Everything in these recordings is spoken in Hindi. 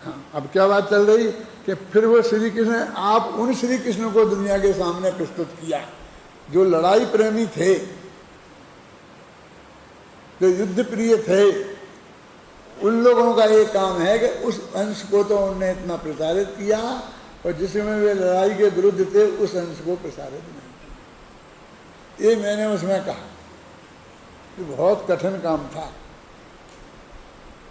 हाँ, अब क्या बात चल रही कि फिर वो श्री कृष्ण, आप उन श्री कृष्ण को दुनिया के सामने प्रस्तुत किया जो लड़ाई प्रेमी थे, जो युद्ध प्रिय थे। उन लोगों का एक काम है कि उस अंश को तो उन्होंने इतना प्रसारित किया, और जिसमें वे लड़ाई के विरुद्ध थे उस अंश को प्रसारित नहीं किया। ये मैंने उसमें कहा कि बहुत कठिन काम था,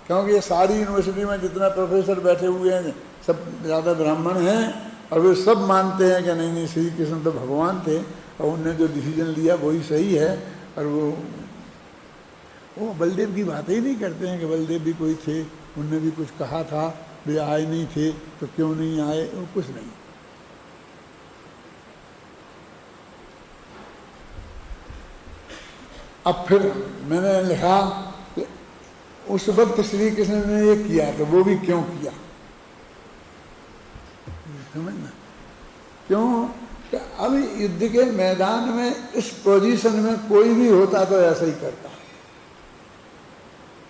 क्योंकि ये सारी यूनिवर्सिटी में जितना प्रोफेसर बैठे हुए हैं सब ज़्यादा ब्राह्मण हैं, और वे सब मानते हैं कि नहीं श्री कृष्ण तो भगवान थे, और उनने जो डिसीजन लिया वही सही है। और वो बलदेव की बात ही नहीं करते हैं कि बलदेव भी कोई थे, उनने भी कुछ कहा था, वे आए नहीं थे तो क्यों नहीं आए, वो कुछ नहीं। अब फिर मैंने लिखा कि उस वक्त श्री कृष्ण ने ये किया तो वो भी क्यों किया, समझना क्यों? कि अब युद्ध के मैदान में इस पोजीशन में कोई भी होता तो ऐसा ही करता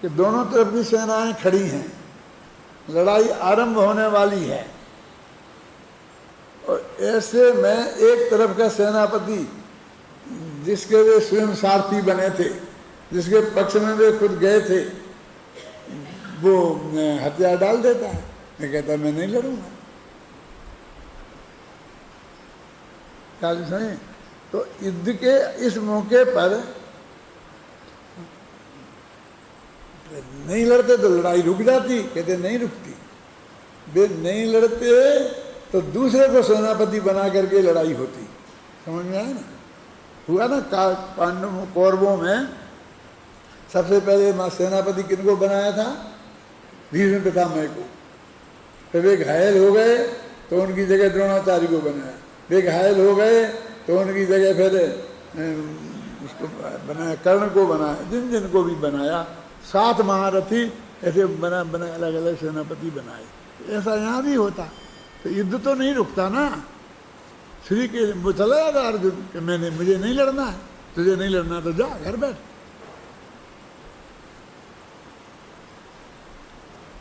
कि दोनों तरफ की सेनाएं खड़ी हैं, लड़ाई आरंभ होने वाली है, और ऐसे में एक तरफ का सेनापति जिसके वे स्वयं सारथी बने थे, जिसके पक्ष में वे खुद गए थे, वो हथियार डाल देता है। मैं कहता मैं नहीं लड़ूंगा। क्या सही? तो युद्ध के इस मौके पर नहीं लड़ते तो लड़ाई रुक जाती, कहते नहीं रुकती। वे नहीं लड़ते तो दूसरे को सेनापति बना करके लड़ाई होती। समझ में आया ना? हुआ ना पांडव कौरवों में सबसे पहले सेनापति किनको बनाया था? भीष्म पितामह को। फिर वे घायल हो गए तो उनकी जगह द्रोणाचार्य को बनाया। वे घायल हो गए तो उनकी जगह फिर उसको बनाया, कर्ण को बनाया, जिन जिन को भी बनाया, 7 महारथी ऐसे बना अलग अलग सेनापति बनाए। ऐसा यहाँ भी होता तो युद्ध तो नहीं रुकता ना। श्री के वो चला जाता अर्जुन कि मुझे नहीं लड़ना है, तुझे नहीं लड़ना तो जा घर बैठ।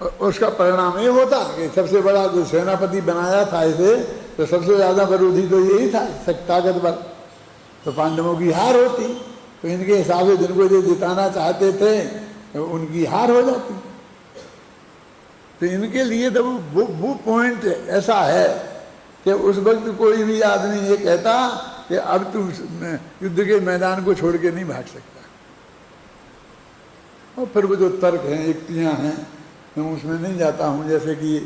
और उसका परिणाम ये होता कि सबसे बड़ा जो सेनापति बनाया था इसे, तो सबसे ज्यादा विरोधी तो यही था ताकतवर, तो पांडवों की हार होती। तो इनके हिसाब से जिनको जो जिताना चाहते थे तो उनकी हार हो जाती। तो इनके लिए तो वो पॉइंट ऐसा है कि उस वक्त कोई भी आदमी ये कहता कि अब तुम युद्ध के मैदान को छोड़ के नहीं भाग सकता। और फिर वो जो तर्क हैं, युक्तियाँ हैं, मैं उसमें नहीं जाता हूँ। जैसे कि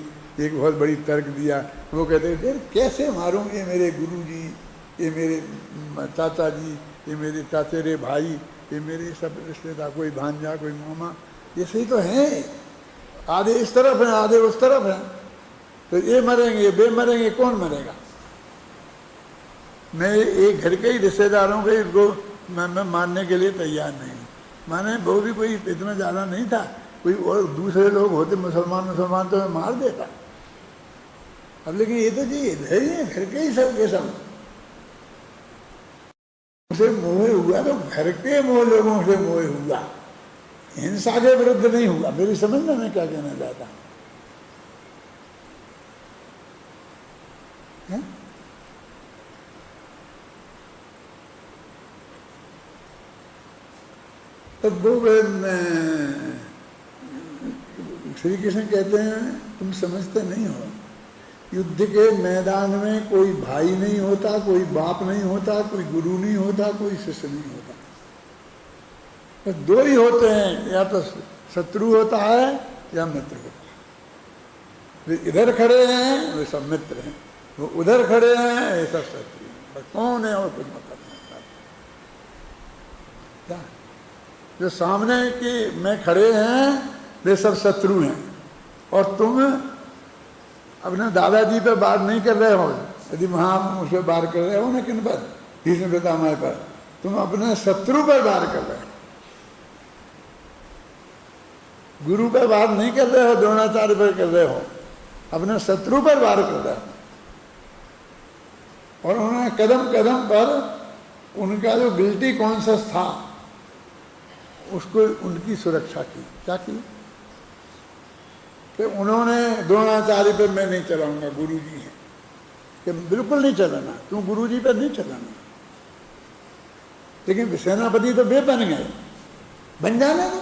एक बहुत बड़ी तर्क दिया, वो कहते हैं फिर कैसे मारूँ, ये मेरे गुरु जी, ये मेरे चाचा जी, ये मेरे चाचेरे भाई, ये मेरे सब रिश्तेदार, कोई भांजा कोई मामा, ये सही तो हैं, आधे इस तरफ हैं आधे उस तरफ हैं, तो ये मरेंगे वे मरेंगे, कौन मरेगा? मैं एक घर के ही रिश्तेदारों के इनको मैं मानने के लिए तैयार नहीं। माने वो भी कोई इतना ज़्यादा नहीं था, कोई और दूसरे लोग होते मुसलमान तो मैं मार देता। अब लेकिन ये तो जी इधर ही घर के ही सब के सब उसे मोह हुआ, तो घर के मोह लोगों से मोह हुआ, हिंसा के विरुद्ध नहीं हुआ। मेरी समझ में मैं क्या कहना चाहता हूँ? तो वो श्री कृष्ण कहते हैं तुम समझते नहीं हो, युद्ध के मैदान में कोई भाई नहीं होता, कोई बाप नहीं होता, कोई गुरु नहीं होता, कोई शिष्य नहीं होता। तो दो ही होते हैं, या तो शत्रु होता है या मित्र होता है। वे इधर खड़े हैं वे सब मित्र हैं, वो उधर खड़े हैं ये सब शत्रु हैं। कौन है और कुछ मतलब नहीं। क्या जो सामने के में खड़े हैं वे सब शत्रु हैं, और तुम अपने दादाजी पे बात नहीं कर रहे हो, यदि वहाँ उस पर बात कर रहे हो ना, किन पर? भीष्म पितामह पर। तुम अपने शत्रु पर बात कर रहे हो, गुरु पर बात नहीं कर रहे हो, द्रोणाचार्य पर कर रहे हो, अपने शत्रु पर बात कर रहे हो। और उन्होंने कदम कदम पर उनका जो गिल्टी कॉन्शियस था उसको, उनकी सुरक्षा की। क्या की? तो उन्होंने द्रोणाचार्य पे मैं नहीं चलाऊंगा, गुरु जी हैं कि बिल्कुल नहीं चलाना, तू गुरु जी पे नहीं चलाना। लेकिन सेनापति तो वे बन गए, बन जाने दो।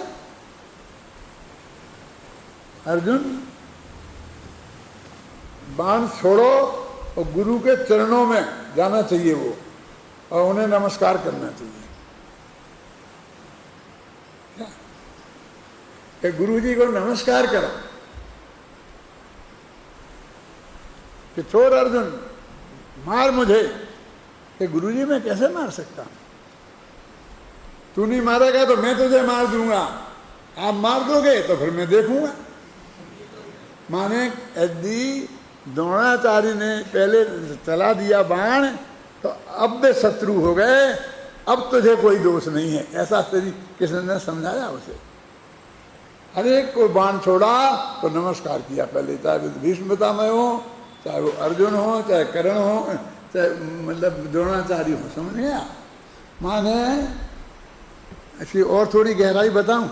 अर्जुन बाण छोड़ो और गुरु के चरणों में जाना चाहिए वो, और उन्हें नमस्कार करना चाहिए। कि गुरु जी को नमस्कार करो कि छोड़ अर्जुन, मार मुझे। कि गुरु जी मैं कैसे मार सकता हूं, तू नहीं मारेगा तो मैं तुझे मार दूंगा, आप मार दोगे तो फिर मैं देखूंगा। माने यदि द्रोणाचार्य ने पहले चला दिया बाण तो अब वे शत्रु हो गए, अब तुझे कोई दोष नहीं है, ऐसा श्री कृष्ण ने समझाया उसे। हर एक को बाण छोड़ा तो नमस्कार किया पहले, चाहे वो भीष्म पितामह हो, चाहे वो अर्जुन हो, चाहे कर्ण हो, चाहे मतलब द्रोणाचार्य हो। समझ गया? माने इसकी और थोड़ी गहराई बताऊं,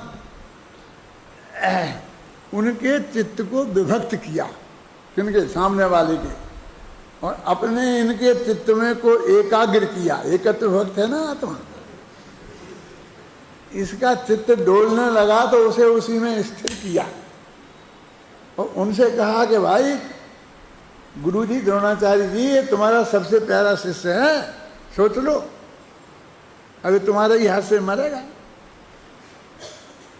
उनके चित्त को विभक्त किया, किनके? सामने वाले के, और अपने इनके चित्त में को एकाग्र किया। एकत्र भक्त है ना आत्मा, इसका चित्त डोलने लगा तो उसे उसी में स्थिर किया और उनसे कहा कि भाई गुरु जी, द्रोणाचार्य जी, ये तुम्हारा सबसे प्यारा शिष्य है, सोच लो, अभी तुम्हारे ही हाथ से मरेगा।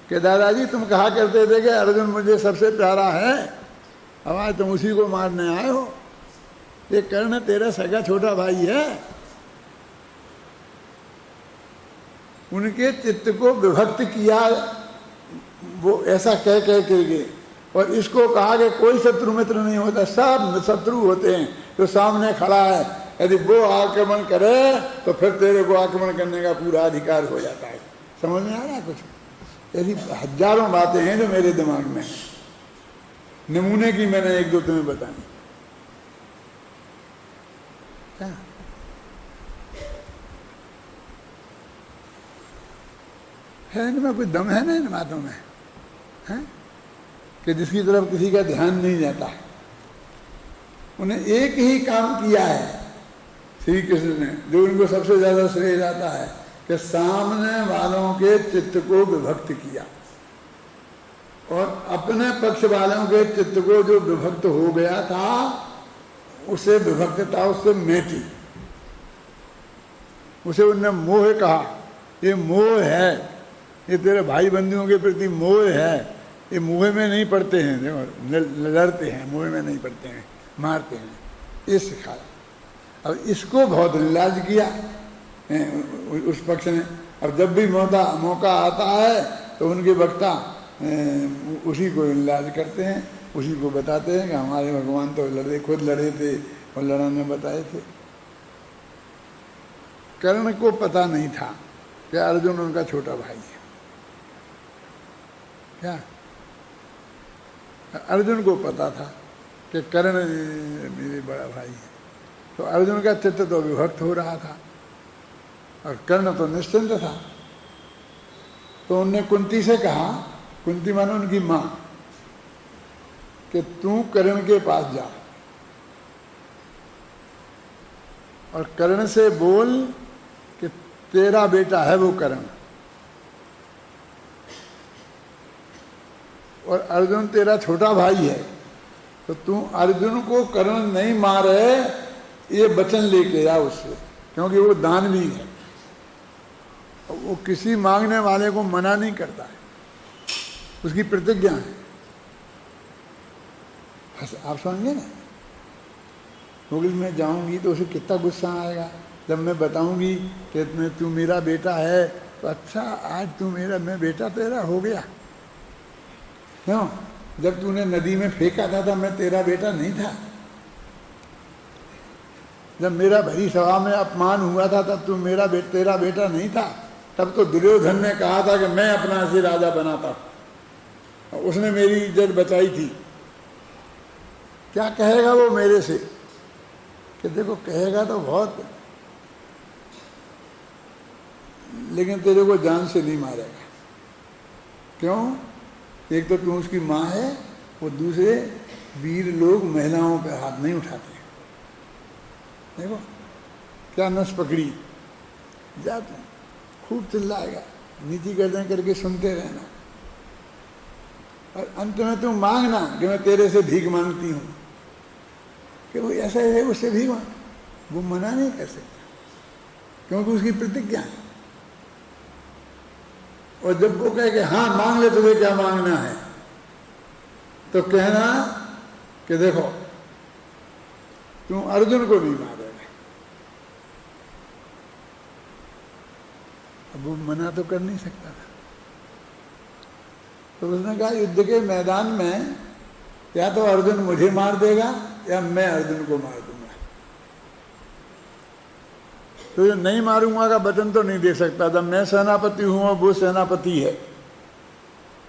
कि दादाजी तुम कहा करते थे कि अर्जुन मुझे सबसे प्यारा है, अब आज तुम उसी को मारने आए हो। ये कर्ण तेरा सगा छोटा भाई है। उनके चित्त को विभक्त किया वो ऐसा कह के, और इसको कहा कि कोई शत्रु मित्र नहीं होता, सब शत्रु होते हैं। तो सामने खड़ा है, यदि वो आक्रमण करे तो फिर तेरे को आक्रमण करने का पूरा अधिकार हो जाता है। समझ में आ रहा है कुछ? ऐसी हजारों बातें हैं जो मेरे दिमाग में हैं, नमूने की मैंने एक दो तुम्हें बताई। क्या है इनमें कुछ दम है ना इन बातों में, है कि जिसकी तरफ किसी का ध्यान नहीं जाता है। उन्हें एक ही काम किया है श्री कृष्ण ने, जो उनको सबसे ज्यादा श्रेय जाता है, कि सामने वालों के चित्त को विभक्त किया और अपने पक्ष वालों के चित्त को जो विभक्त हो गया था उसे विभक्तता उससे मेटी। उसे उनने मोह कहा, ये मोह है, ये तेरे भाई बंधुओं के प्रति मोह है, ये मुँह में नहीं पड़ते हैं, लड़ते हैं, मुँह में नहीं पड़ते हैं, मारते हैं, ये सिखाया। अब इसको बहुत निलाज किया उस पक्ष ने। अब जब भी मौका आता है तो उनके वक्ता उसी को निलाज करते हैं, उसी को बताते हैं कि हमारे भगवान तो लड़े, खुद लड़े थे और लड़ाने बताए थे। कर्ण को पता नहीं था कि अर्जुन उनका छोटा भाई है। क्या अर्जुन को पता था कि कर्ण मेरे बड़ा भाई है, तो अर्जुन का चित्त तो विभक्त हो रहा था और कर्ण तो निश्चिंत था। तो उनने कुंती से कहा, कुंती मानो उनकी माँ, कि तू कर्ण के पास जा और कर्ण से बोल कि तेरा बेटा है वो कर्ण, और अर्जुन तेरा छोटा भाई है, तो तू अर्जुन को कर्ण नहीं मारे ये वचन लेके आ उससे, क्योंकि वो दानवी है, वो किसी मांगने वाले को मना नहीं करता है, उसकी प्रतिज्ञा है। आप समझिए ना, क्योंकि मैं जाऊंगी तो उसे कितना गुस्सा आएगा जब मैं बताऊंगी कि तू मेरा बेटा है, तो अच्छा आज तू मेरा, मैं बेटा तेरा हो गया। क्यों? जब तूने नदी में फेंका था मैं तेरा बेटा नहीं था। जब मेरा भरी सभा में अपमान हुआ था तब तू तेरा बेटा नहीं था। तब तो दुर्योधन ने कहा था कि मैं अपना से राजा बनाता, उसने मेरी इज्जत बचाई थी। क्या कहेगा वो मेरे से? कि देखो कहेगा तो बहुत, लेकिन तेरे को जान से नहीं मारेगा। क्यों? एक तो तू उसकी माँ है, वो दूसरे वीर लोग महिलाओं पे हाथ नहीं उठाते। देखो क्या नस पकड़ी, जा तुम खूब चिल्लाएगा, नीति गर्दन करके सुनते रहना, और अंत में तुम मांगना कि मैं तेरे से भीख मांगती हूँ, कि वो ऐसा है उससे भीख मांग, वो मना नहीं कर सकता क्योंकि उसकी प्रतिज्ञा है। और जब वो कहे कि हाँ मांग ले, तुझे क्या मांगना है, तो कहना कि देखो तुम अर्जुन को नहीं मारोगे। अब वो मना तो कर नहीं सकता था, तो उसने कहा युद्ध के मैदान में या तो अर्जुन मुझे मार देगा या मैं अर्जुन को मार दूंगा। तो जो नहीं मारूंगा का वचन तो नहीं दे सकता था, मैं सेनापति हूं और वो सेनापति है,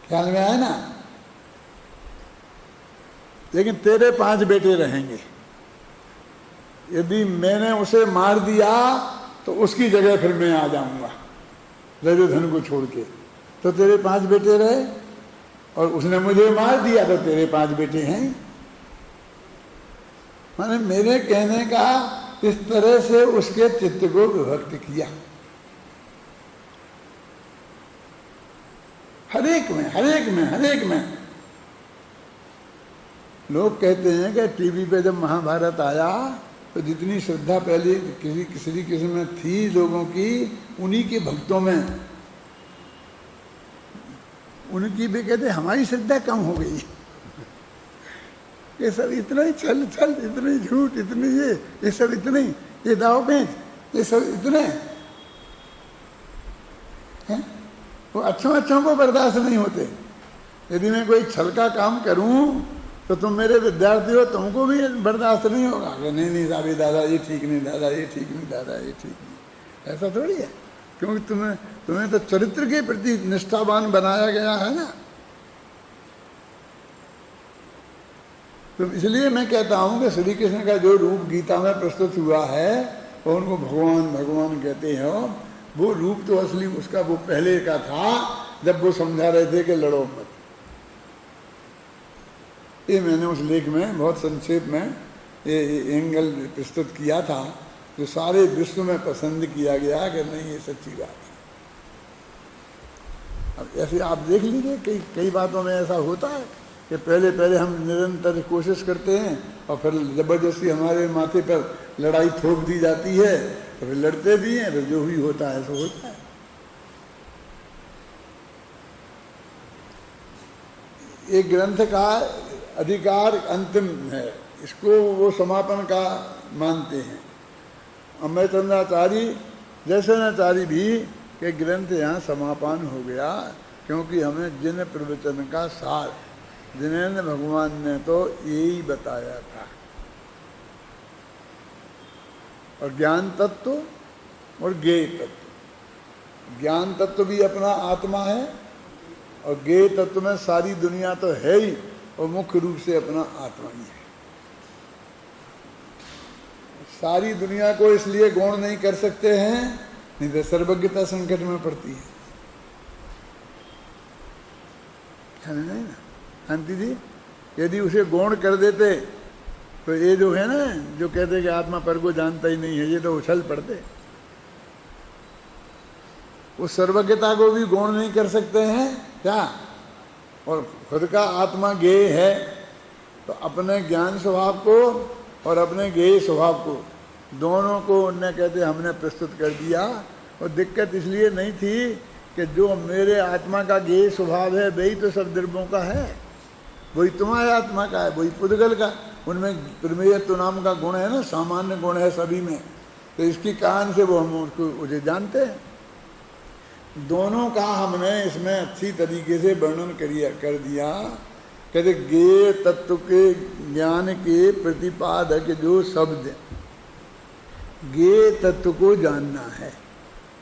ख्याल में आया ना। लेकिन तेरे 5 बेटे रहेंगे, यदि मैंने उसे मार दिया तो उसकी जगह फिर मैं आ जाऊंगा दुर्योधन को छोड़ के, तो तेरे 5 बेटे रहे, और उसने मुझे मार दिया तो तेरे 5 बेटे हैं। मैंने मेरे कहने का इस तरह से उसके चित्त को विभक्त किया, हरेक में। लोग कहते हैं कि टीवी पे जब महाभारत आया तो जितनी श्रद्धा पहले किसी किस्म में थी लोगों की, उन्हीं के भक्तों में, उनकी भी कहते हमारी श्रद्धा कम हो गई। ये सब इतना ही छल, इतने झूठ, इतने ये सब इतने, ये दाव पेंच, ये सब इतने हैं, वो अच्छों को बर्दाश्त नहीं होते। यदि मैं कोई छल का काम करूं तो तुम मेरे विद्यार्थी हो, तुमको भी बर्दाश्त नहीं होगा कि नहीं साहब दादा ये ठीक नहीं, दादा ये ठीक नहीं, दादा ये ठीक नहीं। ऐसा थोड़ी है, क्योंकि तुम्हें तो चरित्र के प्रति निष्ठावान बनाया गया है ना। तो इसलिए मैं कहता हूं कि श्री कृष्ण का जो रूप गीता में प्रस्तुत हुआ है और उनको भगवान कहते हैं, वो रूप तो असली उसका वो पहले का था, जब वो समझा रहे थे कि लड़ो मत। ये मैंने उस लेख में बहुत संक्षेप में ये एंगल प्रस्तुत किया था, जो सारे विश्व में पसंद किया गया कि नहीं ये सच्ची बात है। अब ऐसे आप देख लीजिए कई बातों में ऐसा होता है कि पहले हम निरंतर कोशिश करते हैं और फिर जबरदस्ती हमारे माथे पर लड़ाई थोप दी जाती है, तो फिर लड़ते भी हैं, फिर जो भी होता है सो होता है। एक ग्रंथ का अधिकार अंतिम है, इसको वो समापन का मानते हैं। अमृतचंद्राचार्य जैसनाचार्य भी के ग्रंथ यहाँ समापन हो गया, क्योंकि हमें जिन प्रवचन का सार जिनेन्द्र भगवान ने तो यही बताया था, और ज्ञान तत्व और ज्ञेय तत्व। ज्ञान तत्व भी अपना आत्मा है, और ज्ञेय तत्व में सारी दुनिया तो है ही, और मुख्य रूप से अपना आत्मा ही है। सारी दुनिया को इसलिए गौण नहीं कर सकते हैं, नहीं तो सर्वज्ञता संकट में पड़ती है। नहीं ना शांति जी, यदि उसे गौण कर देते तो ये जो है ना, जो कहते कि आत्मा पर को जानता ही नहीं है, ये तो उछल पड़ते। उस सर्वज्ञता को भी गौण नहीं कर सकते हैं क्या? और खुद का आत्मा ज्ञेय है, तो अपने ज्ञान स्वभाव को और अपने ज्ञेय स्वभाव को दोनों को उनने कहते हमने प्रस्तुत कर दिया। और दिक्कत इसलिए नहीं थी कि जो मेरे आत्मा का ज्ञेय स्वभाव है वही तो सब द्रव्यों का है, वही तुम्हारे आत्मा का है, वही पुद्गल का। उनमें प्रमेयत्व नाम का गुण है ना, सामान्य गुण है सभी में, तो इसकी कारण से वो हम उसको उसे जानते हैं। दोनों का हमने इसमें अच्छी तरीके से वर्णन कर दिया। कहते ज्ञेय तत्व के ज्ञान के प्रतिपादक जो शब्द, ज्ञेय तत्व को जानना है,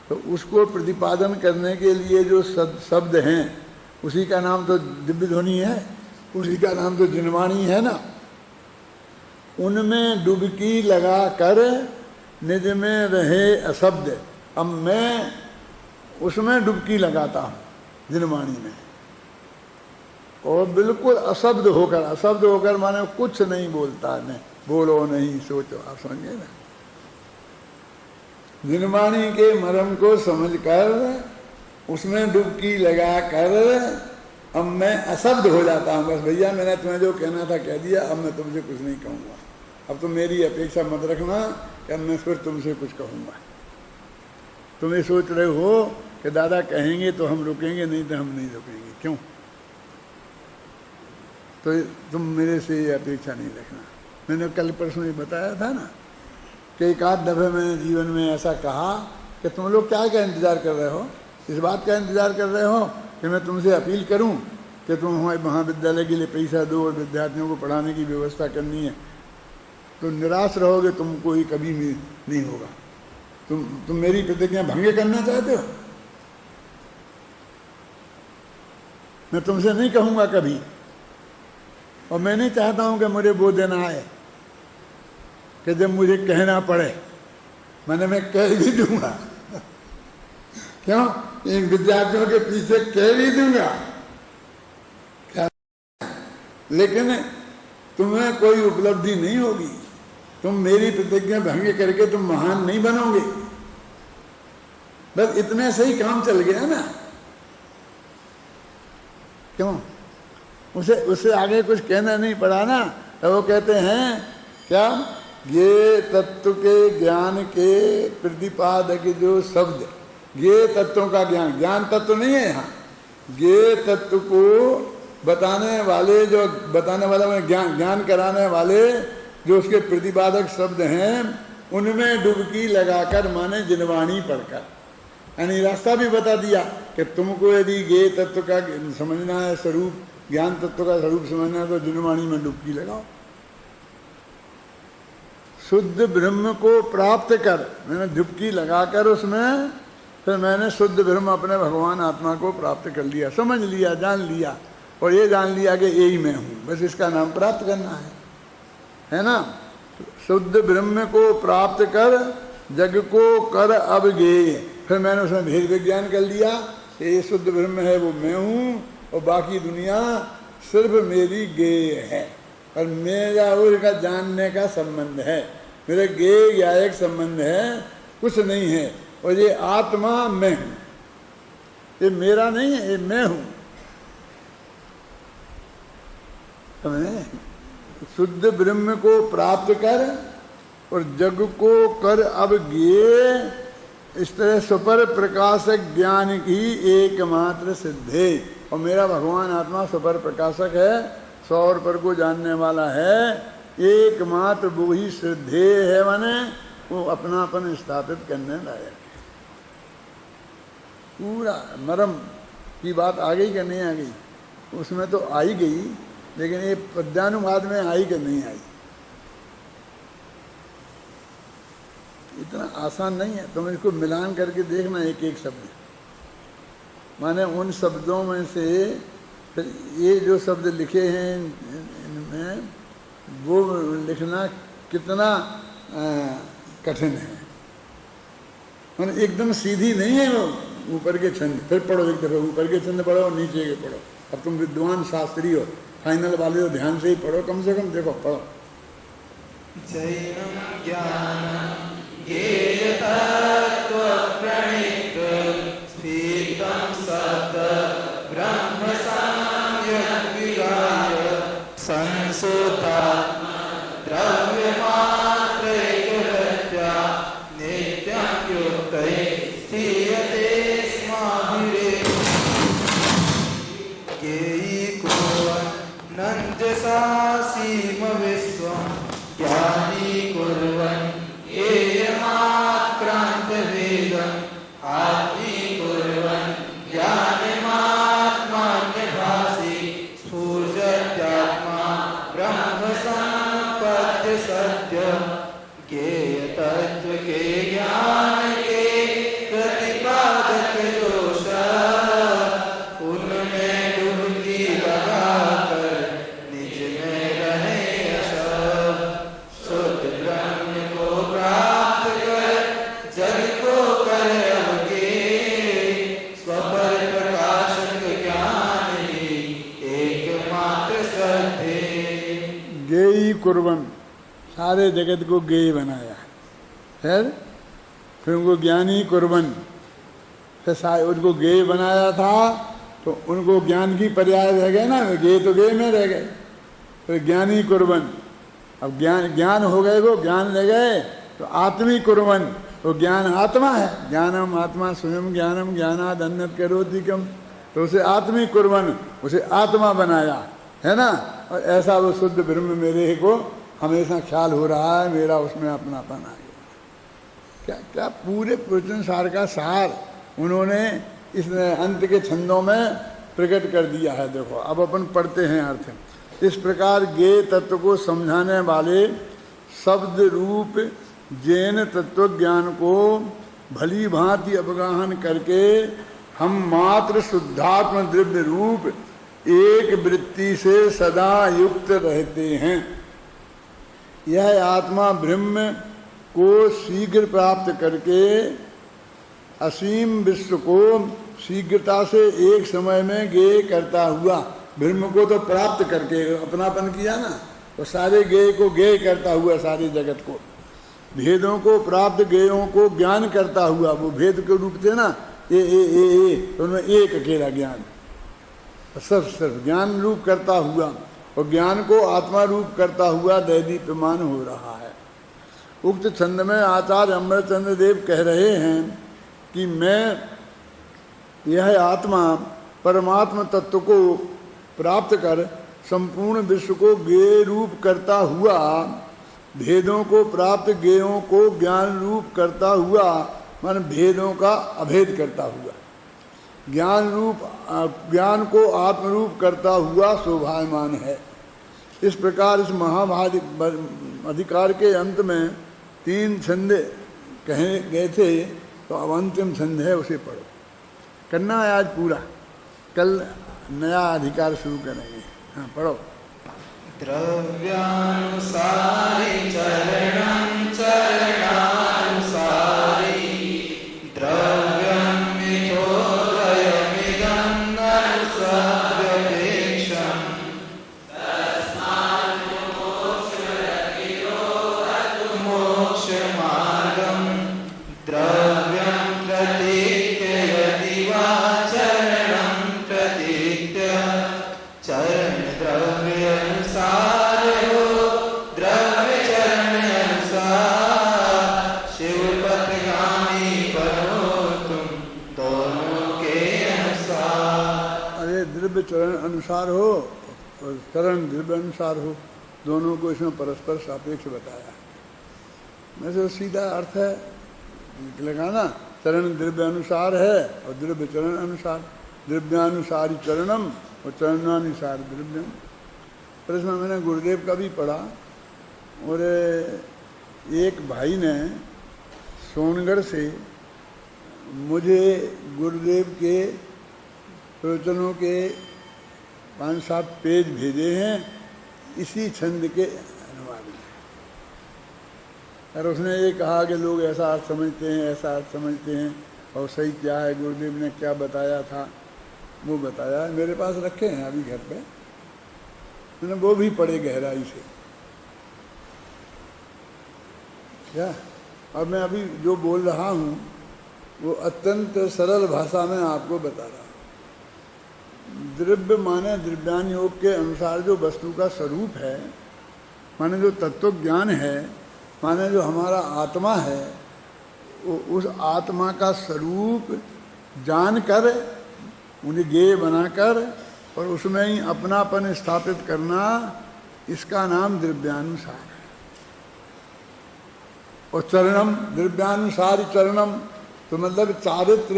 तो उसको प्रतिपादन करने के लिए जो शब्द हैं, उसी का नाम तो दिव्य ध्वनि है, उसी का नाम तो जिनवाणी है ना। उनमें डुबकी लगा कर निज में रहे अशब्द। अब मैं उसमें डुबकी लगाता हूँ जिनवाणी में, और बिल्कुल अशब्द होकर, अशब्द होकर माने कुछ नहीं बोलता, नहीं बोलो नहीं सोचो, आप समझिए ना। जिनवाणी के मर्म को समझकर उसमें डुबकी लगा कर अब मैं अशब्द हो जाता हूँ। बस भैया मैंने तुम्हें जो कहना था कह दिया, अब मैं तुमसे कुछ नहीं कहूँगा। अब तो मेरी अपेक्षा मत रखना कि मैं फिर तुमसे कुछ कहूँगा। तुम ये सोच रहे हो कि दादा कहेंगे तो हम रुकेंगे, नहीं तो हम नहीं रुकेंगे। क्यों? तो तुम मेरे से ये अपेक्षा नहीं रखना। मैंने कल परसों ये बताया था ना कि एक आध दफ़े मैंने जीवन में ऐसा कहा कि तुम लोग क्या क्या इंतज़ार कर रहे हो, इस बात का इंतज़ार कर रहे हो कि मैं तुमसे अपील करूं कि तुम हमारे महाविद्यालय के लिए पैसा दो और विद्यार्थियों को पढ़ाने की व्यवस्था करनी है। तो निराश रहोगे, तुमको ही कभी नहीं होगा। तुम मेरी प्रतिज्ञा भंग करना चाहते हो? मैं तुमसे नहीं कहूँगा कभी, और मैं नहीं चाहता हूँ कि मुझे वो दिन आए कि जब मुझे कहना पड़े। मैंने मैं कह भी दूंगा क्यों? इन विद्यार्थियों के पीछे कह भी दूंगा क्या, लेकिन तुम्हें कोई उपलब्धि नहीं होगी। तुम मेरी प्रतिज्ञा भंग करके तुम महान नहीं बनोगे। बस इतने से ही काम चल गया ना। क्यों? उससे आगे कुछ कहना नहीं पड़ा ना। तो वो कहते हैं क्या, ये तत्व के ज्ञान के प्रतिपादक जो शब्द, ये तत्वों का ज्ञान, ज्ञान तत्व नहीं है यहाँ, ये तत्व को बताने वाले, जो बताने वाला ज्ञान कराने वाले जो उसके प्रतिपादक शब्द हैं, उनमें डुबकी लगाकर माने जिनवाणी पढ़कर, यानी रास्ता भी बता दिया कि तुमको यदि ये तत्व का समझना है, स्वरूप ज्ञान तत्व का स्वरूप समझना है, तो जिनवाणी में डुबकी लगाओ। शुद्ध ब्रह्म को प्राप्त कर, मैंने डुबकी लगाकर उसमें फिर मैंने शुद्ध ब्रह्म अपने भगवान आत्मा को प्राप्त कर लिया, समझ लिया, जान लिया, और ये जान लिया कि यही मैं हूँ। बस इसका नाम प्राप्त करना है ना। शुद्ध ब्रह्म को प्राप्त कर जग को कर अब गेय। फिर मैंने उसमें भेद विज्ञान कर लिया कि ये शुद्ध ब्रह्म है, वो मैं हूँ, और बाकी दुनिया सिर्फ मेरी गेय है, और मेरा उसका जानने का संबंध है, मेरे गेय ज्ञायक संबंध है, कुछ नहीं है। और ये आत्मा मैं हूँ, ये मेरा नहीं है, ये मैं हूँ। समझे? शुद्ध ब्रह्म को प्राप्त कर और जग को कर अब ज्ञेय। इस तरह सुपर प्रकाशक ज्ञान की एकमात्र सिद्धे। और मेरा भगवान आत्मा सुपर प्रकाशक है, सौर पर को जानने वाला है, एकमात्र वो ही सिद्धे है, माने वो अपनापन स्थापित करने लायक है। पूरा मरम की बात आ गई कि नहीं आ गई? उसमें तो आ ही गई, लेकिन ये पद्यानुवाद में आई कि नहीं आई? इतना आसान नहीं है। तुम इसको मिलान करके देखना एक एक शब्द, माने उन शब्दों में से फिर ये जो शब्द लिखे हैं इनमें, वो लिखना कितना कठिन है। माने एकदम सीधी नहीं है वो। ऊपर के छंद फिर पढ़ो, एक दफे ऊपर के छंद पढ़ो, नीचे के पढ़ो। अब तुम विद्वान शास्त्री हो, फाइनल वाले हो, ध्यान से ही पढ़ो, कम से कम देखो, पढ़ो। जैनम ज्ञानम ज्ञेय तत्व प्रणीत स्थितम सत ब्रह्म सम्यक् विगाय संसुतात्मा द्रव्य मात्रैकवृत्त्या नित्यं युक्तै स्थीयते स्माभिरे नंजसा सीम विश्वं ज्ञानी कुर्वन् एयमाक्रांत वेदम् आत्मी कुर्वन् ज्ञानमात्मान्यभासि स्फुरत्यात्मा ब्रह्म सम्पद्य सत्य। ज्ञेय तत्व के ज्ञान के प्रतिपादक दोष, उनमें डुबकी लगाकर निज में रहे अशब। शुद्ध ब्रह्म को प्राप्त कर जग को कर अवज्ञेय। स्वपर प्रकाशक ज्ञान ही गेयी कुर्बन, सारे जगत को गेय बनाया। फिर उनको ज्ञानी कुर्बन, फिर उनको गेय बनाया था तो उनको ज्ञान की पर्याय रह गए ना, गेय तो गेय में रह गए। फिर ज्ञानी कुर्बन, अब ज्ञान हो गए, वो ज्ञान ले गए तो आत्मी कुर्बन, वो ज्ञान आत्मा है। ज्ञानम आत्मा स्वयं ज्ञानम ज्ञानाद अन्यत् करोति कम, तो उसे आत्मी कुर्बन, उसे आत्मा बनाया, है ना। और ऐसा वो शुद्ध ब्रह्म मेरे को हमेशा ख्याल हो रहा है, मेरा उसमें अपनापन आ गया। क्या क्या पूरे प्रवचन सार का सार उन्होंने इस अंत के छंदों में प्रकट कर दिया है। देखो अब अपन पढ़ते हैं अर्थ। इस प्रकार ज्ञेय तत्व को समझाने वाले शब्द रूप जैन तत्व ज्ञान को भली भांति अवगाहन करके हम मात्र शुद्धात्म द्रव्य रूप एक वृत्ति से सदा युक्त रहते हैं। यह आत्मा ब्रह्म को शीघ्र प्राप्त करके असीम विश्व को शीघ्रता से एक समय में गेय करता हुआ, ब्रह्म को तो प्राप्त करके अपनापन किया ना, तो सारे गेय को गेय करता हुआ, सारे जगत को भेदों को प्राप्त, गेयों को ज्ञान करता हुआ, वो भेद के रूप थे ना, ए तो उनमें एक अकेला ज्ञान, सिर्फ ज्ञान रूप करता हुआ और ज्ञान को आत्मा रूप करता हुआ दैदीप्यमान हो रहा है। उक्त छंद में आचार्य अमरचंद्र देव कह रहे हैं कि मैं यह आत्मा परमात्मा तत्व को प्राप्त कर संपूर्ण विश्व को गेय रूप करता हुआ, भेदों को प्राप्त गेयों को ज्ञान रूप करता हुआ, मान भेदों का अभेद करता हुआ, ज्ञान को आत्मरूप करता हुआ शोभायमान है। इस प्रकार इस महाभारत अधिकार के अंत में 3 छंद कहे गए थे, तो अब अंतिम छंद है, उसे पढ़ो। करना है आज पूरा, कल नया अधिकार शुरू करेंगे। हाँ पढ़ो। द्रव्यानुसारी चरणं चरणानुसारी द्रव्यं मिथोदयमिदं ननुसव्यपेक्षं मोक्षमार्गं द्रव्यं प्रतीक्य यदि वा चरणं प्रतीक्य चरण द्रव्य अनुसार हो द्रव्य चरण अनुसार शिवपथगामी बनो तुम दोनों के अनुसार। अरे द्रव्य चरण अनुसार हो और चरण द्रव्य अनुसार हो, दोनों को इसमें परस्पर सापेक्ष बताया है। वैसे सीधा अर्थ है निकलेगा ना, चरण द्रव्य अनुसार है और द्रव्य चरण अनुसार, द्रव्यानुसारी चरणम और चरणानुसार द्रव्यम। पर इसमें मैंने गुरुदेव का भी पढ़ा, और एक भाई ने सोनगढ़ से मुझे गुरुदेव के प्रवचनों के 5-7 पेज भेजे हैं इसी छंद के अनुवाद में। और उसने ये कहा कि लोग ऐसा अर्थ समझते हैं, ऐसा अर्थ समझते हैं, और सही क्या है, गुरुदेव ने क्या बताया था वो बताया। मेरे पास रखे हैं अभी घर पे, मैंने वो भी पढ़े गहराई से। क्या अब मैं अभी जो बोल रहा हूँ वो अत्यंत सरल भाषा में आपको बता रहा हूँ। द्रव्य माने द्रव्यान योग के अनुसार जो वस्तु का स्वरूप है, माने जो तत्व ज्ञान है, माने जो हमारा आत्मा है, वो उस आत्मा का स्वरूप जानकर उन्हें गेय बनाकर और उसमें ही अपनापन स्थापित करना, इसका नाम द्रव्यानुसार है। और चरणम द्रव्यानुसारी चरणम तो मतलब चारित्र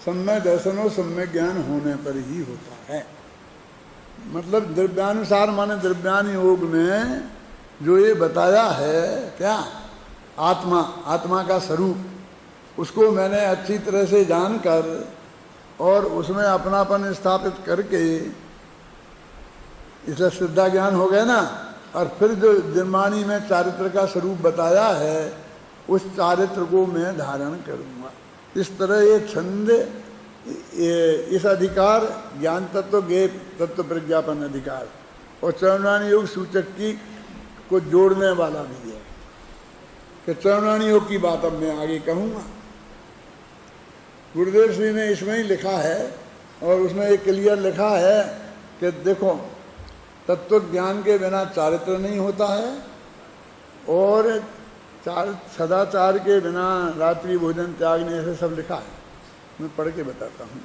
सम्यक दर्शन और सम्यक ज्ञान होने पर ही होता है। मतलब द्रव्यानुसार माने द्रव्यान योग में जो ये बताया है क्या, आत्मा का स्वरूप, उसको मैंने अच्छी तरह से जानकर और उसमें अपनापन स्थापित करके, इसलिए श्रद्धा ज्ञान हो गया ना। और फिर जो निर्माणी में चारित्र का स्वरूप बताया है, उस चारित्र को मैं धारण करूँगा। इस तरह ये छंद, इस अधिकार ज्ञान तत्व, ज्ञेय तत्व प्रज्ञापन अधिकार और चरणान योग सूचक की को जोड़ने वाला भी है कि चरणानी योग की बात अब मैं आगे कहूँगा। गुरुदेव श्री ने इसमें ही लिखा है और उसमें एक क्लियर लिखा है कि देखो, तत्व ज्ञान के बिना चारित्र नहीं होता है और सदाचार के बिना रात्रि भोजन त्याग नहीं, ऐसे सब लिखा है। मैं पढ़ के बताता हूँ।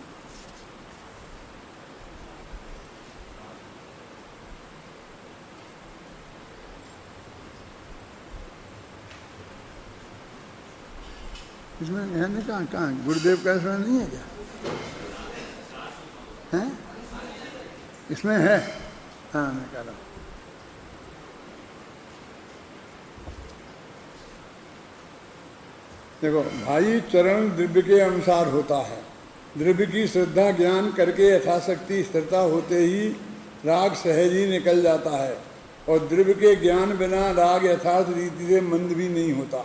इसमें है ना, कहाँ गुरुदेव का इसमें नहीं है क्या? है इसमें है, हाँ मैं कह रहा हूँ। देखो भाई, चरण द्रव्य के अनुसार होता है। द्रव्य की श्रद्धा ज्ञान करके यथाशक्ति स्थिरता होते ही राग सहज ही निकल जाता है और द्रव्य के ज्ञान बिना राग यथार्थ रीति से मंद भी नहीं होता।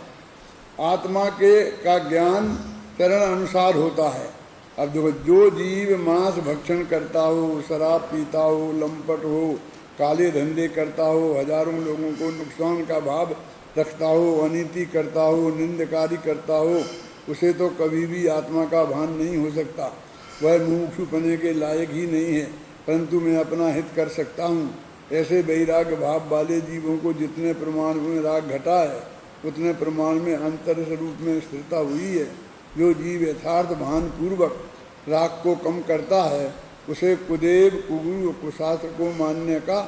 आत्मा का ज्ञान चरण अनुसार होता है। अब देखो, जो जीव मांस भक्षण करता हो, शराब पीता हो, लंपट हो, काले धंधे करता हो, हजारों लोगों को नुकसान का भाव रखता हो, अनीति करता हो, निंदकारी करता हो, उसे तो कभी भी आत्मा का भान नहीं हो सकता। वह मुमुक्षु बने के लायक ही नहीं है, परंतु मैं अपना हित कर सकता हूँ। ऐसे वैराग्य भाव वाले जीवों को जितने प्रमाण में राग घटा है उतने प्रमाण में अंतर स्वरूप में स्थिरता हुई है। जो जीव यथार्थ भान पूर्वक राग को कम करता है उसे कुदेव कुगुरु कुशास्त्र को मानने का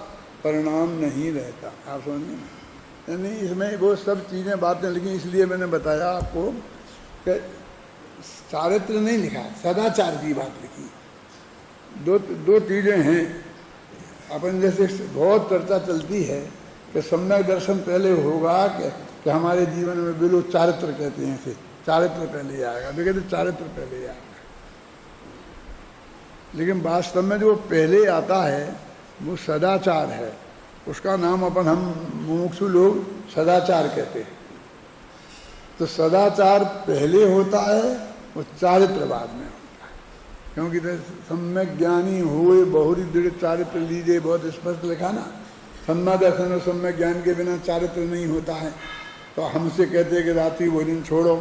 परिणाम नहीं रहता। आप समझिए ना, यानी इसमें वो सब चीज़ें बातें लिखी, इसलिए मैंने बताया आपको कि चारित्र नहीं लिखा, सदाचार की बात लिखी। दो चीज़ें हैं। अपन जैसे बहुत चर्चा चलती है कि सम्यक दर्शन पहले होगा कि हमारे जीवन में भी लोग चारित्र कहते हैं, इसे चारित्र पहले आएगा, वे कहते चारित्र पहले आएगा। लेकिन वास्तव में जो पहले आता है वो सदाचार है। उसका नाम अपन हम मुमुक्षु लोग सदाचार कहते हैं। तो सदाचार पहले होता है और चारित्र बाद में होता है, क्योंकि सम्यक ज्ञानी हुए बहुरी दृढ़ चारित्र लीजिए, बहुत स्पष्ट लिखा ना। सम्यक दर्शन और सम्यक ज्ञान के बिना चारित्र नहीं होता है। तो हमसे कहते हैं कि रात्रि भोजन छोड़ो,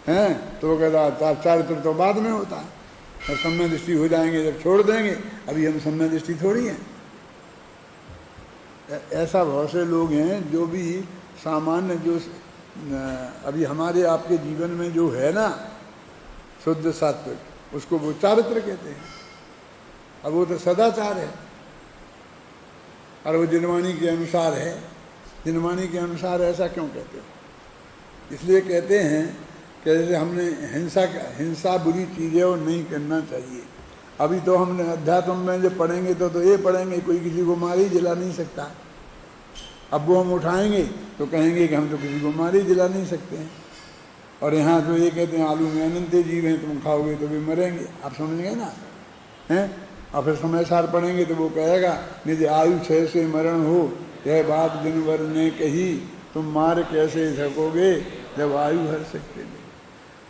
हैं, तो वो कहता चारित्र तो बाद में होता है, और सम्यक दृष्टि हो जाएंगे जब छोड़ देंगे। अभी हम सम्यक दृष्टि थोड़ी हैं। ऐसा बहुत से लोग हैं जो भी सामान्य, जो अभी हमारे आपके जीवन में जो है ना शुद्ध सात्विक, उसको वो चारित्र कहते हैं। अब वो तो सदाचार है और वो जिनवाणी के अनुसार है। जिनवाणी के अनुसार ऐसा क्यों कहते हो? इसलिए कहते हैं कि जैसे हमने हिंसा बुरी चीज़ है और नहीं करना चाहिए। अभी तो हमने अध्यात्म में जब पढ़ेंगे तो ये पढ़ेंगे कोई किसी को मार ही जला नहीं सकता। अब वो हम उठाएंगे तो कहेंगे कि हम तो किसी को मार ही जला नहीं सकते हैं। और यहाँ तो ये कहते हैं आलू में अनंत जीव हैं, तुम खाओगे तो भी मरेंगे। आप समझ गए ना, हैं? और फिर समय सार पढ़ेंगे तो वो कहेगा निज आयु क्षय से मरण हो, यह बात दिन भर ने कही, तुम मार कैसे सकोगे जब आयु हर सकते नहीं।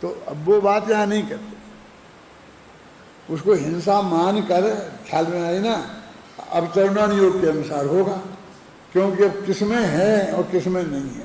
तो अब वो बात यहाँ नहीं करते, उसको हिंसा मान कर ख्याल में आई ना। अब चरणान योग के अनुसार होगा, क्योंकि अब किसमें है और किसमें नहीं है।